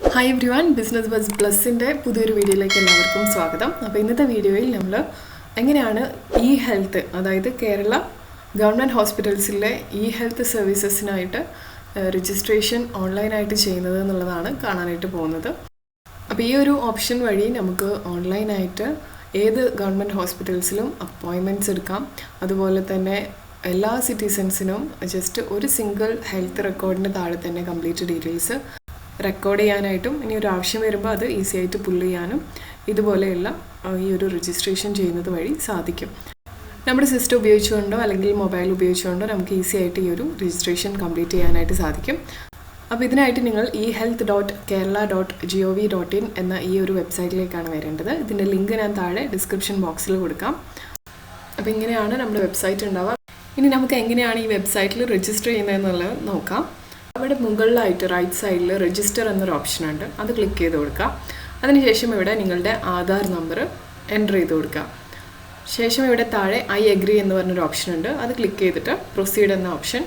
Hi everyone, business bus പ്ലസിൻ്റെ പുതിയൊരു വീഡിയോയിലേക്ക് എല്ലാവർക്കും സ്വാഗതം. അപ്പോൾ ഇന്നത്തെ വീഡിയോയിൽ നമ്മൾ എങ്ങനെയാണ് ഇ ഹെൽത്ത്, അതായത് കേരള ഗവൺമെൻറ് ഹോസ്പിറ്റൽസിലെ ഇ ഹെൽത്ത് സർവീസസിനായിട്ട് രജിസ്ട്രേഷൻ ഓൺലൈനായിട്ട് ചെയ്യുന്നത് എന്നുള്ളതാണ് കാണാനായിട്ട് പോകുന്നത്. അപ്പോൾ ഈ ഒരു ഓപ്ഷൻ വഴി നമുക്ക് ഓൺലൈനായിട്ട് ഏത് ഗവൺമെൻറ് ഹോസ്പിറ്റൽസിലും അപ്പോയിൻമെൻറ്റ്സ് എടുക്കാം. അതുപോലെ തന്നെ എല്ലാ സിറ്റിസൺസിനും ജസ്റ്റ് ഒരു സിംഗിൾ ഹെൽത്ത് റെക്കോർഡിന് താഴെ തന്നെ കംപ്ലീറ്റ് ഡീറ്റെയിൽസ് റെക്കോർഡ് ചെയ്യാനായിട്ടും ഇനി ഒരു ആവശ്യം വരുമ്പോൾ അത് ഈസി ആയിട്ട് പുള്ള് ചെയ്യാനും ഇതുപോലെയുള്ള ഈ ഒരു രജിസ്ട്രേഷൻ ചെയ്യുന്നത് വഴി സാധിക്കും. നമ്മുടെ സിസ്റ്റം ഉപയോഗിച്ചുകൊണ്ടോ അല്ലെങ്കിൽ മൊബൈൽ ഉപയോഗിച്ചുകൊണ്ടോ നമുക്ക് ഈസി ആയിട്ട് ഈ ഒരു രജിസ്ട്രേഷൻ കംപ്ലീറ്റ് ചെയ്യാനായിട്ട് സാധിക്കും. അപ്പോൾ ഇതിനായിട്ട് നിങ്ങൾ e-health.kerala.gov.in എന്ന ഈ ഒരു വെബ്സൈറ്റിലേക്കാണ് വരേണ്ടത്. ഇതിൻ്റെ ലിങ്ക് ഞാൻ താഴെ ഡിസ്ക്രിപ്ഷൻ ബോക്സിൽ കൊടുക്കാം. അപ്പോൾ ഇങ്ങനെയാണ് നമ്മുടെ വെബ്സൈറ്റ് ഉണ്ടാവുക. ഇനി നമുക്ക് എങ്ങനെയാണ് ഈ വെബ്സൈറ്റിൽ രജിസ്റ്റർ ചെയ്യുന്നതെന്നുള്ളത് നോക്കാം. അവിടെ മുകളിലായിട്ട് റൈറ്റ് സൈഡിൽ രജിസ്റ്റർ എന്നൊരു ഓപ്ഷൻ ഉണ്ട്, അത് ക്ലിക്ക് ചെയ്ത് കൊടുക്കുക. അതിനുശേഷം ഇവിടെ നിങ്ങളുടെ ആധാർ നമ്പർ എൻ്റർ ചെയ്ത് കൊടുക്കുക. ശേഷം ഇവിടെ താഴെ ഐ എഗ്രി എന്ന് പറഞ്ഞൊരു ഓപ്ഷൻ ഉണ്ട്, അത് ക്ലിക്ക് ചെയ്തിട്ട് പ്രൊസീഡ് എന്ന ഓപ്ഷൻ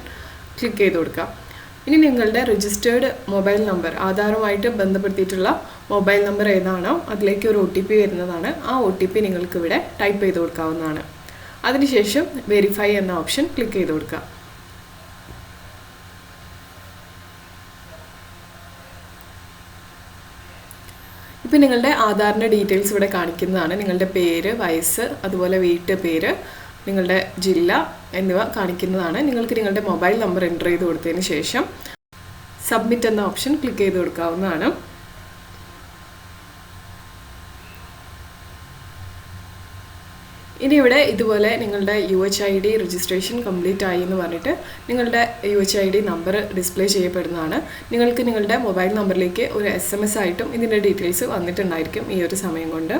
ക്ലിക്ക് ചെയ്ത് കൊടുക്കുക. ഇനി നിങ്ങളുടെ രജിസ്റ്റേർഡ് മൊബൈൽ നമ്പർ, ആധാറുമായിട്ട് ബന്ധപ്പെടുത്തിയിട്ടുള്ള മൊബൈൽ നമ്പർ ഏതാണോ അതിലേക്ക് ഒരു OTP വരുന്നതാണ്. ആ OTP നിങ്ങൾക്ക് ഇവിടെ ടൈപ്പ് ചെയ്ത് കൊടുക്കാവുന്നതാണ്. അതിനുശേഷം വെരിഫൈ എന്ന ഓപ്ഷൻ ക്ലിക്ക് ചെയ്ത് കൊടുക്കുക. ഇപ്പോൾ നിങ്ങളുടെ ആധാറിൻ്റെ ഡീറ്റെയിൽസ് ഇവിടെ കാണിക്കുന്നതാണ്. നിങ്ങളുടെ പേര്, വയസ്സ്, അതുപോലെ വീട്ട് പേര്, നിങ്ങളുടെ ജില്ല എന്നിവ കാണിക്കുന്നതാണ്. നിങ്ങൾക്ക് നിങ്ങളുടെ മൊബൈൽ നമ്പർ എൻ്റർ ചെയ്ത് കൊടുത്തതിന് ശേഷം സബ്മിറ്റ് എന്ന ഓപ്ഷൻ ക്ലിക്ക് ചെയ്ത് കൊടുക്കാവുന്നതാണ്. ഇനി ഇവിടെ ഇതുപോലെ നിങ്ങളുടെ UHID രജിസ്ട്രേഷൻ കംപ്ലീറ്റ് ആയി എന്ന് പറഞ്ഞിട്ട് നിങ്ങളുടെ UHID നമ്പർ ഡിസ്പ്ലേ ചെയ്യപ്പെടുന്നതാണ്. നിങ്ങൾക്ക് നിങ്ങളുടെ മൊബൈൽ നമ്പറിലേക്ക് ഒരു SMS ആയിട്ടും ഇതിൻ്റെ ഡീറ്റെയിൽസ് വന്നിട്ടുണ്ടായിരിക്കും ഈ ഒരു സമയം കൊണ്ട്.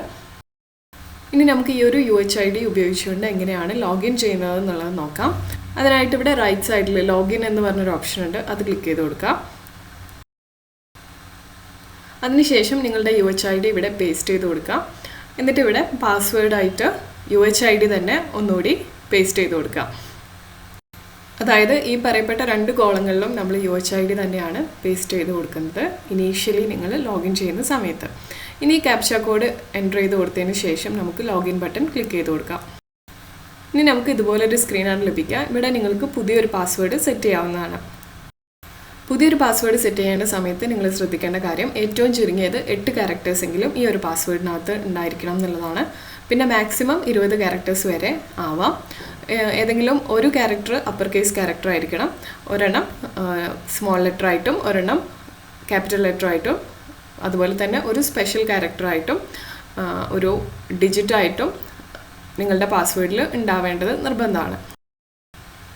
ഇനി നമുക്ക് ഈ ഒരു UHID ഉപയോഗിച്ചുകൊണ്ട് എങ്ങനെയാണ് ലോഗിൻ ചെയ്യുന്നത് എന്നുള്ളത് നോക്കാം. അതിനായിട്ട് ഇവിടെ റൈറ്റ് സൈഡിൽ ലോഗിൻ എന്ന് പറഞ്ഞൊരു ഓപ്ഷൻ ഉണ്ട്, അത് ക്ലിക്ക് ചെയ്ത് കൊടുക്കാം. അതിനുശേഷം നിങ്ങളുടെ UHID ഇവിടെ പേസ്റ്റ് ചെയ്ത് കൊടുക്കാം. എന്നിട്ട് ഇവിടെ പാസ്വേഡായിട്ട് UHID തന്നെ ഒന്നുകൂടി പേസ്റ്റ് ചെയ്ത് കൊടുക്കുക. അതായത് ഈ പറയപ്പെട്ട 2 കോളങ്ങളിലും നമ്മൾ UHID തന്നെയാണ് പേസ്റ്റ് ചെയ്ത് കൊടുക്കുന്നത് ഇനീഷ്യലി നിങ്ങൾ ലോഗിൻ ചെയ്യുന്ന സമയത്ത്. ഇനി ക്യാപ്ച കോഡ് എൻ്റർ ചെയ്ത് കൊടുത്തതിന് ശേഷം നമുക്ക് ലോഗിൻ ബട്ടൺ ക്ലിക്ക് ചെയ്ത് കൊടുക്കാം. ഇനി നമുക്ക് ഇതുപോലൊരു സ്ക്രീനാണ് ലഭിക്കുക. ഇവിടെ നിങ്ങൾക്ക് പുതിയൊരു പാസ്വേഡ് സെറ്റ് ചെയ്യാവുന്നതാണ്. പുതിയൊരു പാസ്വേഡ് സെറ്റ് ചെയ്യേണ്ട സമയത്ത് നിങ്ങൾ ശ്രദ്ധിക്കേണ്ട കാര്യം ഏറ്റവും ചുരുങ്ങിയത് 8 ക്യാരക്ടേഴ്സ് എങ്കിലും ഈ ഒരു പാസ്വേഡിനകത്ത് ഉണ്ടായിരിക്കണം എന്നുള്ളതാണ്. പിന്നെ മാക്സിമം 20 ക്യാരക്ടേഴ്സ് വരെ ആവാം. ഏതെങ്കിലും ഒരു ക്യാരക്ടർ അപ്പർ കേസ് ക്യാരക്ടർ ആയിരിക്കണം, ഒരെണ്ണം സ്മോൾ ലെറ്റർ ആയിട്ടും ഒരെണ്ണം ക്യാപിറ്റൽ ലെറ്റർ ആയിട്ടും അതുപോലെ തന്നെ ഒരു സ്പെഷ്യൽ ക്യാരക്ടറായിട്ടും ഒരു ഡിജിറ്റായിട്ടും നിങ്ങളുടെ പാസ്വേഡിൽ ഉണ്ടാവേണ്ടത് നിർബന്ധമാണ്.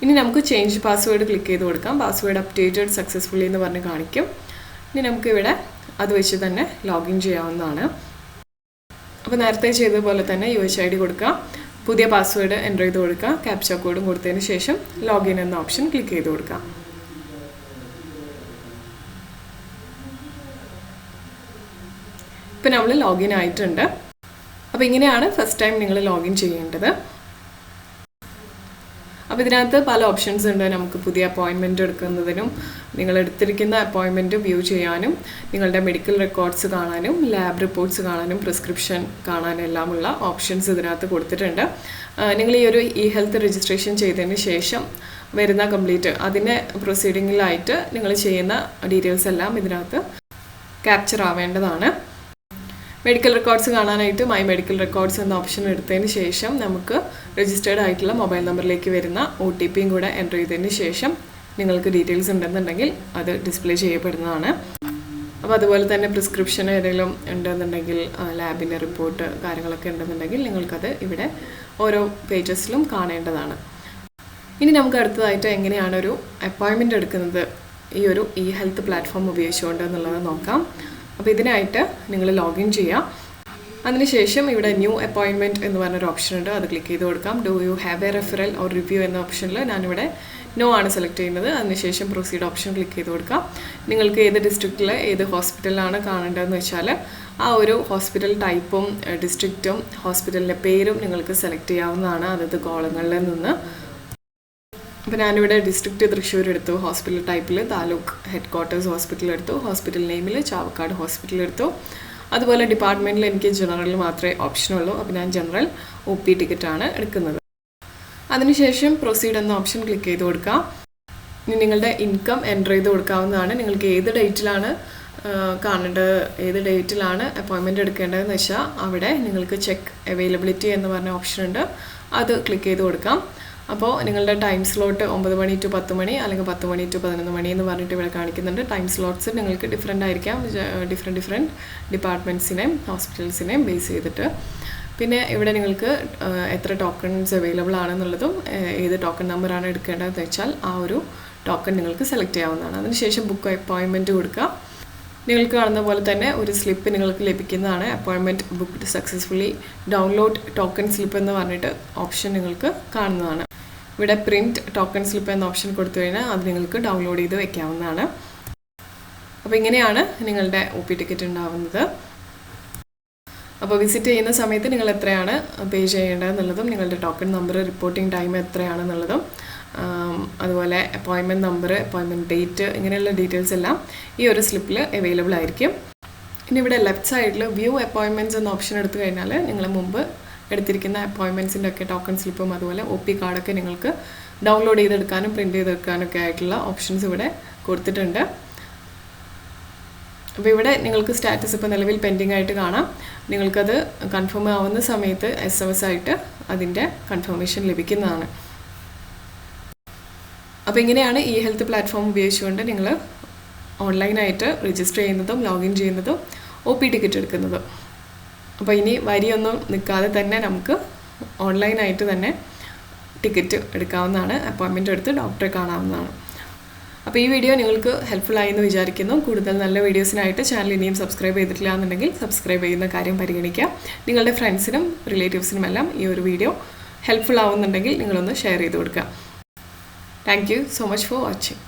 ഇനി നമുക്ക് ചേഞ്ച് പാസ്വേഡ് ക്ലിക്ക് ചെയ്ത് കൊടുക്കാം. പാസ്വേഡ് അപ്ഡേറ്റഡ് സക്സസ്ഫുള്ളി എന്ന് പറഞ്ഞ് കാണിക്കും. ഇനി നമുക്കിവിടെ അത് വെച്ച് തന്നെ ലോഗിൻ ചെയ്യാവുന്നതാണ്. അപ്പോൾ നേരത്തെ ചെയ്തതുപോലെ തന്നെ UHID കൊടുക്കുക, പുതിയ പാസ്വേഡ് എൻ്റർ ചെയ്ത് കൊടുക്കുക, ക്യാപ്ച കോഡും കൊടുത്തതിന് ശേഷം ലോഗിൻ എന്ന ഓപ്ഷൻ ക്ലിക്ക് ചെയ്ത് കൊടുക്കുക. ഇപ്പോൾ നമ്മൾ ലോഗിൻ ആയിട്ടുണ്ട്. അപ്പോൾ ഇങ്ങനെയാണ് ഫസ്റ്റ് ടൈം നിങ്ങൾ ലോഗിൻ ചെയ്യേണ്ടത്. അപ്പോൾ ഇതിനകത്ത് പല ഓപ്ഷൻസ് ഉണ്ട്. നമുക്ക് പുതിയ അപ്പോയിൻമെൻറ്റ് എടുക്കുന്നതിനും നിങ്ങൾ എടുത്തിരിക്കുന്ന അപ്പോയിൻമെൻറ്റ് വ്യൂ ചെയ്യാനും നിങ്ങളുടെ മെഡിക്കൽ റെക്കോർഡ്സ് കാണാനും ലാബ് റിപ്പോർട്ട്സ് കാണാനും പ്രിസ്ക്രിപ്ഷൻ കാണാനും എല്ലാമുള്ള ഓപ്ഷൻസ് ഇതിനകത്ത് കൊടുത്തിട്ടുണ്ട്. നിങ്ങൾ ഈ ഒരു ഹെൽത്ത് രജിസ്ട്രേഷൻ ചെയ്തതിന് ശേഷം വരുന്ന കംപ്ലീറ്റ് അതിൻ്റെ പ്രൊസീഡിങ്ങിലായിട്ട് നിങ്ങൾ ചെയ്യുന്ന ഡീറ്റെയിൽസ് എല്ലാം ഇതിനകത്ത് ക്യാപ്ചർ ആവേണ്ടതാണ്. മെഡിക്കൽ റെക്കോർഡ്സ് കാണാനായിട്ട് മൈ മെഡിക്കൽ റെക്കോർഡ്സ് എന്ന ഓപ്ഷൻ എടുത്തതിന് ശേഷം നമുക്ക് രജിസ്റ്റേർഡ് ആയിട്ടുള്ള മൊബൈൽ നമ്പറിലേക്ക് വരുന്ന OTPയും കൂടെ എൻ്റർ ചെയ്തതിന് ശേഷം നിങ്ങൾക്ക് ഡീറ്റെയിൽസ് ഉണ്ടെന്നുണ്ടെങ്കിൽ അത് ഡിസ്പ്ലേ ചെയ്യപ്പെടുന്നതാണ്. അപ്പോൾ അതുപോലെ തന്നെ പ്രിസ്ക്രിപ്ഷൻ ഏതെങ്കിലും ഉണ്ടെന്നുണ്ടെങ്കിൽ ലാബിൻ്റെ റിപ്പോർട്ട് കാര്യങ്ങളൊക്കെ ഉണ്ടെന്നുണ്ടെങ്കിൽ നിങ്ങൾക്കത് ഇവിടെ ഓരോ പേജസിലും കാണേണ്ടതാണ്. ഇനി നമുക്ക് അടുത്തതായിട്ട് എങ്ങനെയാണ് ഒരു അപ്പോയിൻമെൻറ്റ് എടുക്കുന്നത് ഈ ഒരു ഹെൽത്ത് പ്ലാറ്റ്ഫോം ഉപയോഗിച്ചുകൊണ്ട് എന്നുള്ളത് നോക്കാം. അപ്പോൾ ഇതിനായിട്ട് നിങ്ങൾ ലോഗിൻ ചെയ്യുക. അതിനുശേഷം ഇവിടെ ന്യൂ അപ്പോയിൻമെൻറ്റ് എന്ന് പറഞ്ഞൊരു ഓപ്ഷൻ ഉണ്ട്, അത് ക്ലിക്ക് ചെയ്ത് കൊടുക്കാം. Do you have A referral or review എന്ന ഓപ്ഷനിൽ ഞാനിവിടെ നോ ആണ് സെലക്ട് ചെയ്യുന്നത്. അതിനുശേഷം പ്രൊസീഡ് ഓപ്ഷൻ ക്ലിക്ക് ചെയ്ത് കൊടുക്കാം. നിങ്ങൾക്ക് ഏത് ഡിസ്ട്രിക്റ്റിൽ ഏത് ഹോസ്പിറ്റലിലാണ് കാണേണ്ടതെന്ന് വെച്ചാൽ ആ ഒരു ഹോസ്പിറ്റൽ ടൈപ്പും ഡിസ്ട്രിക്റ്റും ഹോസ്പിറ്റലിൻ്റെ പേരും നിങ്ങൾക്ക് സെലക്ട് ചെയ്യാവുന്നതാണ് അതത് കോളങ്ങളിൽ നിന്ന്. അപ്പോൾ ഞാനിവിടെ ഡിസ്ട്രിക്റ്റ് തൃശ്ശൂർ എടുത്തു, ഹോസ്പിറ്റൽ ടൈപ്പിൽ താലൂക്ക് ഹെഡ് ക്വാർട്ടേഴ്സ് ഹോസ്പിറ്റൽ എടുത്തു, ഹോസ്പിറ്റൽ നെയിമിൽ ചാവക്കാട് ഹോസ്പിറ്റൽ എടുത്തു. അതുപോലെ ഡിപ്പാർട്ട്മെൻറ്റിൽ എനിക്ക് ജനറൽ മാത്രമേ ഓപ്ഷനുള്ളൂ. അപ്പോൾ ഞാൻ ജനറൽ OP ടിക്കറ്റാണ് എടുക്കുന്നത്. അതിനുശേഷം പ്രൊസീഡ് എന്ന ഓപ്ഷൻ ക്ലിക്ക് ചെയ്ത് കൊടുക്കാം. ഇനി നിങ്ങളുടെ ഇൻകം എൻ്റർ ചെയ്ത് കൊടുക്കാവുന്നതാണ്. നിങ്ങൾക്ക് ഏത് ഡേറ്റിലാണ് കാണേണ്ടത്, ഏത് ഡേറ്റിലാണ് അപ്പോയിൻമെൻറ്റ് എടുക്കേണ്ടതെന്ന് വെച്ചാൽ അവിടെ നിങ്ങൾക്ക് ചെക്ക് അവൈലബിലിറ്റി എന്ന് പറഞ്ഞ ഓപ്ഷൻ ഉണ്ട്, അത് ക്ലിക്ക് ചെയ്ത് കൊടുക്കാം. അപ്പോൾ നിങ്ങളുടെ ടൈം സ്ലോട്ട് 9 മണി ടു 10 മണി അല്ലെങ്കിൽ 10 മണി ടു 11 മണി എന്ന് പറഞ്ഞിട്ട് ഇവിടെ കാണിക്കുന്നുണ്ട്. ടൈം സ്ലോട്ട്സ് നിങ്ങൾക്ക് ഡിഫറെൻ്റ് ആയിരിക്കാം, ഡിഫറെൻറ്റ് ഡിപ്പാർട്ട്മെൻറ്റ്സിനെയും ഹോസ്പിറ്റൽസിനെയും ബേസ് ചെയ്തിട്ട്. പിന്നെ ഇവിടെ നിങ്ങൾക്ക് എത്ര ടോക്കൺസ് അവൈലബിൾ ആണെന്നുള്ളതും ഏത് ടോക്കൺ നമ്പറാണ് എടുക്കേണ്ടതെന്ന് വെച്ചാൽ ആ ഒരു ടോക്കൺ നിങ്ങൾക്ക് സെലക്ട് ചെയ്യാവുന്നതാണ്. അതിനുശേഷം ബുക്ക് അപ്പോയിൻമെൻറ്റ് കൊടുക്കുക. നിങ്ങൾക്ക് കാണുന്ന പോലെ തന്നെ ഒരു സ്ലിപ്പ് നിങ്ങൾക്ക് ലഭിക്കുന്നതാണ്. Appointment booked successfully, download token slip എന്ന് പറഞ്ഞിട്ട് ഓപ്ഷൻ നിങ്ങൾക്ക് കാണുന്നതാണ്. ഇവിടെ പ്രിൻറ്റ് ടോക്കൺ സ്ലിപ്പ് എന്ന ഓപ്ഷൻ കൊടുത്തു കഴിഞ്ഞാൽ അത് നിങ്ങൾക്ക് ഡൗൺലോഡ് ചെയ്ത് വയ്ക്കാവുന്നതാണ്. അപ്പോൾ ഇങ്ങനെയാണ് നിങ്ങളുടെ OP ടിക്കറ്റ് ഉണ്ടാവുന്നത്. അപ്പോൾ വിസിറ്റ് ചെയ്യുന്ന സമയത്ത് നിങ്ങൾ എത്രയാണ് പേ ചെയ്യേണ്ടതെന്നുള്ളതും നിങ്ങളുടെ ടോക്കൺ നമ്പർ, റിപ്പോർട്ടിംഗ് ടൈം എത്രയാണെന്നുള്ളതും, അതുപോലെ അപ്പോയിൻമെൻറ്റ് നമ്പർ, അപ്പോയിൻമെൻറ്റ് ഡേറ്റ്, ഇങ്ങനെയുള്ള ഡീറ്റെയിൽസ് എല്ലാം ഈ ഒരു സ്ലിപ്പിൽ അവൈലബിൾ ആയിരിക്കും. ഇനി ഇവിടെ ലെഫ്റ്റ് സൈഡിൽ വ്യൂ അപ്പോയിൻമെൻറ്റ്സ് എന്ന ഓപ്ഷൻ എടുത്തു കഴിഞ്ഞാൽ നിങ്ങൾ മുമ്പ് എടുത്തിരിക്കുന്ന അപ്പോയിൻമെൻറ്റ്സിൻ്റെ ഒക്കെ ടോക്കൺ സ്ലിപ്പും അതുപോലെ OP കാർഡൊക്കെ നിങ്ങൾക്ക് ഡൗൺലോഡ് ചെയ്തെടുക്കാനും പ്രിൻറ്റ് ചെയ്തെടുക്കാനൊക്കെ ആയിട്ടുള്ള ഓപ്ഷൻസ് ഇവിടെ കൊടുത്തിട്ടുണ്ട്. അപ്പോൾ ഇവിടെ നിങ്ങൾക്ക് സ്റ്റാറ്റസ് ഇപ്പോൾ നിലവിൽ പെൻഡിങ് ആയിട്ട് കാണാം. നിങ്ങൾക്കത് കൺഫേം ആവുന്ന സമയത്ത് SMS ആയിട്ട് അതിൻ്റെ കൺഫർമേഷൻ ലഭിക്കുന്നതാണ്. അപ്പോൾ ഇങ്ങനെയാണ് ഹെൽത്ത് പ്ലാറ്റ്ഫോം ഉപയോഗിച്ചുകൊണ്ട് നിങ്ങൾ ഓൺലൈനായിട്ട് രജിസ്റ്റർ ചെയ്യുന്നതും ലോഗിൻ ചെയ്യുന്നതും OP ടിക്കറ്റ് എടുക്കുന്നതും. അപ്പോൾ ഇനി വരിയൊന്നും നിൽക്കാതെ തന്നെ നമുക്ക് ഓൺലൈനായിട്ട് തന്നെ ടിക്കറ്റ് എടുക്കാവുന്നതാണ്, അപ്പോയിൻമെൻറ്റ് എടുത്ത് ഡോക്ടറെ കാണാവുന്നതാണ്. അപ്പോൾ ഈ വീഡിയോ നിങ്ങൾക്ക് ഹെൽപ്ഫുൾ ആയി എന്ന് വിചാരിക്കുന്നു. കൂടുതൽ നല്ല വീഡിയോസിനായിട്ട് ചാനൽ ഇനിയും സബ്സ്ക്രൈബ് ചെയ്തിട്ടില്ല എന്നുണ്ടെങ്കിൽ സബ്സ്ക്രൈബ് ചെയ്യുന്ന കാര്യം പരിഗണിക്കുക. നിങ്ങളുടെ ഫ്രണ്ട്സിനും റിലേറ്റീവ്സിനുമെല്ലാം ഈ ഒരു വീഡിയോ ഹെൽപ്ഫുൾ ആവുന്നുണ്ടെങ്കിൽ നിങ്ങളൊന്ന് ഷെയർ ചെയ്ത് കൊടുക്കുക. Thank you so much for watching.